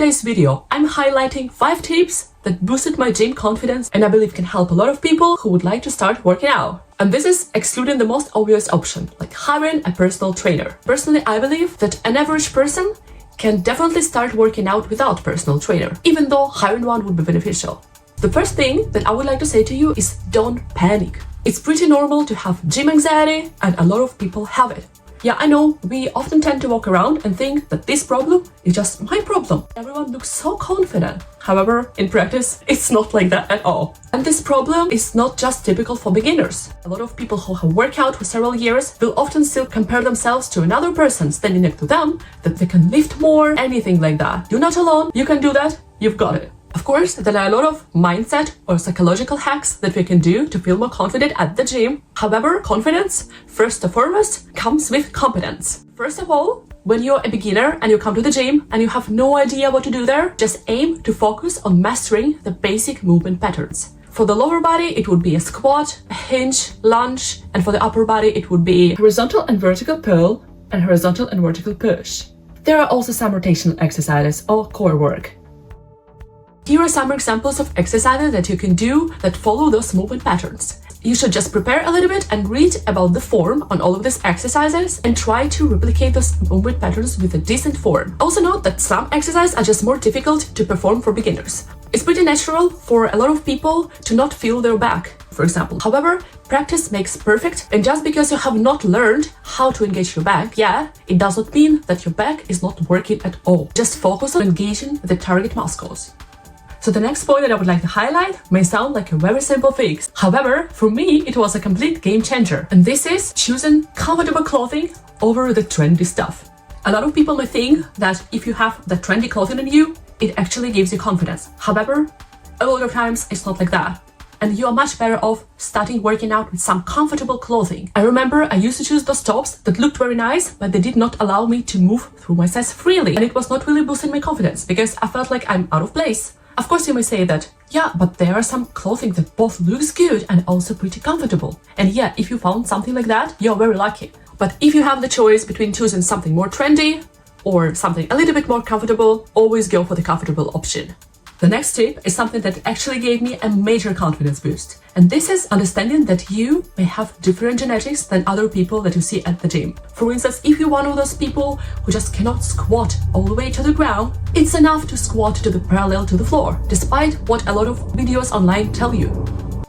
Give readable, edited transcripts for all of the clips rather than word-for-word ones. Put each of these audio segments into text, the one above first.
today's video, I'm highlighting 5 tips that boosted my gym confidence and I believe can help a lot of people who would like to start working out. And this is excluding the most obvious option, like hiring a personal trainer. Personally, I believe that an average person can definitely start working out without personal trainer, even though hiring one would be beneficial. The first thing that I would like to say to you is don't panic. It's pretty normal to have gym anxiety and a lot of people have it. Yeah, I know, we often tend to walk around and think that this problem is just my problem. Everyone looks so confident. However, in practice, it's not like that at all. And this problem is not just typical for beginners. A lot of people who have worked out for several years will often still compare themselves to another person standing next to them, that they can lift more, anything like that. You're not alone, you can do that, you've got it. Of course, there are a lot of mindset or psychological hacks that we can do to feel more confident at the gym. However, confidence, first and foremost, comes with competence. First of all, when you're a beginner and you come to the gym and you have no idea what to do there, just aim to focus on mastering the basic movement patterns. For the lower body, it would be a squat, a hinge, lunge, and for the upper body, it would be horizontal and vertical pull and horizontal and vertical push. There are also some rotational exercises or core work. Here are some examples of exercises that you can do that follow those movement patterns. You should just prepare a little bit and read about the form on all of these exercises and try to replicate those movement patterns with a decent form. Also note that some exercises are just more difficult to perform for beginners. It's pretty natural for a lot of people to not feel their back, for example. However, practice makes perfect, and just because you have not learned how to engage your back, it does not mean that your back is not working at all. Just focus on engaging the target muscles. So the next point that I would like to highlight may sound like a very simple fix. However, for me, it was a complete game changer. And this is choosing comfortable clothing over the trendy stuff. A lot of people may think that if you have the trendy clothing on you, it actually gives you confidence. However, a lot of times it's not like that. And you are much better off starting working out with some comfortable clothing. I remember I used to choose those tops that looked very nice, but they did not allow me to move through my size freely. And it was not really boosting my confidence because I felt like I'm out of place. Of course, you may say that, yeah, but there are some clothing that both looks good and also pretty comfortable. And yeah, if you found something like that, you're very lucky. But if you have the choice between choosing something more trendy or something a little bit more comfortable, always go for the comfortable option. The next tip is something that actually gave me a major confidence boost. And this is understanding that you may have different genetics than other people that you see at the gym. For instance, if you're one of those people who just cannot squat all the way to the ground, it's enough to squat to the parallel to the floor, despite what a lot of videos online tell you.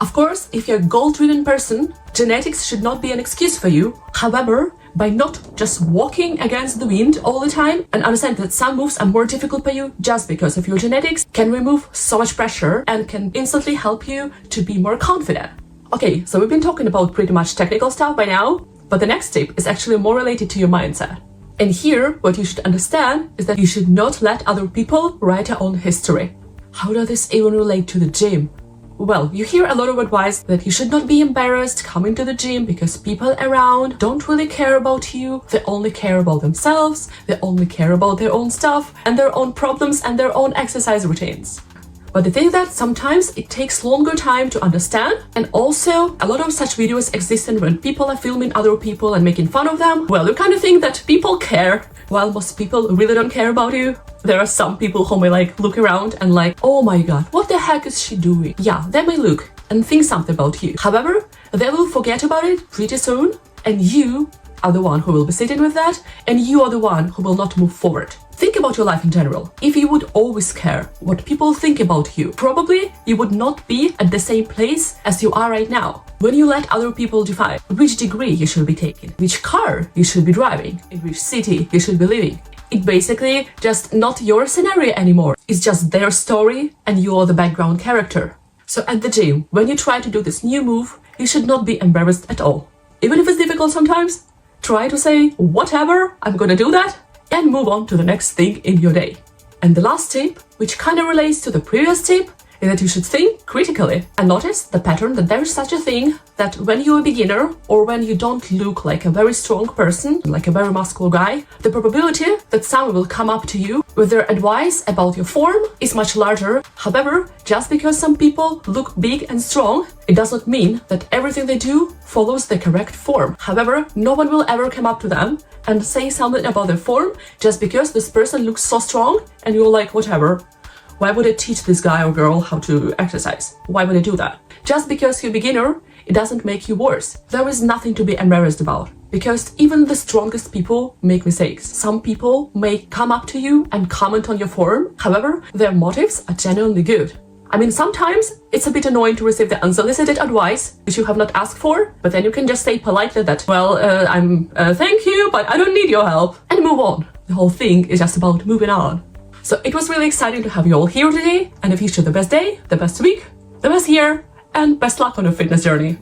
Of course, if you're a goal-driven person, genetics should not be an excuse for you. However, by not just walking against the wind all the time and understand that some moves are more difficult for you just because of your genetics can remove so much pressure and can instantly help you to be more confident. Okay, so we've been talking about pretty much technical stuff by now, but the next tip is actually more related to your mindset. And here, what you should understand is that you should not let other people write your own history. How does this even relate to the gym? Well, you hear a lot of advice that you should not be embarrassed coming to the gym because people around don't really care about you. They only care about themselves, they only care about their own stuff and their own problems and their own exercise routines. But the thing is that sometimes it takes longer time to understand, and also a lot of such videos exist when people are filming other people and making fun of them. Well, you kind of think that people care, while most people really don't care about you. There are some people who may look around and oh my god, what the heck is she doing? Yeah, they may look and think something about you. However, they will forget about it pretty soon, and you are the one who will be sitting with that, and you are the one who will not move forward. Think about your life in general. If you would always care what people think about you, probably you would not be at the same place as you are right now. When you let other people define which degree you should be taking, which car you should be driving, in which city you should be living, it's basically just not your scenario anymore. It's just their story and you're the background character. So at the gym, when you try to do this new move, you should not be embarrassed at all. Even if it's difficult sometimes, try to say, whatever, I'm gonna do that, and move on to the next thing in your day. And the last tip, which kind of relates to the previous tip, is that you should think critically and notice the pattern that there is such a thing that when you're a beginner or when you don't look like a very strong person, like a very muscular guy, the probability that someone will come up to you with their advice about your form is much larger. However, just because some people look big and strong, it does not mean that everything they do follows the correct form. However, no one will ever come up to them and say something about their form just because this person looks so strong and you're like, whatever. Why would I teach this guy or girl how to exercise? Why would I do that? Just because you're a beginner, it doesn't make you worse. There is nothing to be embarrassed about, because even the strongest people make mistakes. Some people may come up to you and comment on your form. However, their motives are genuinely good. I mean, sometimes it's a bit annoying to receive the unsolicited advice which you have not asked for, but then you can just say politely that, well, thank you, but I don't need your help, and move on. The whole thing is just about moving on. So it was really exciting to have you all here today, and I wish you the best day, the best week, the best year, and best luck on your fitness journey.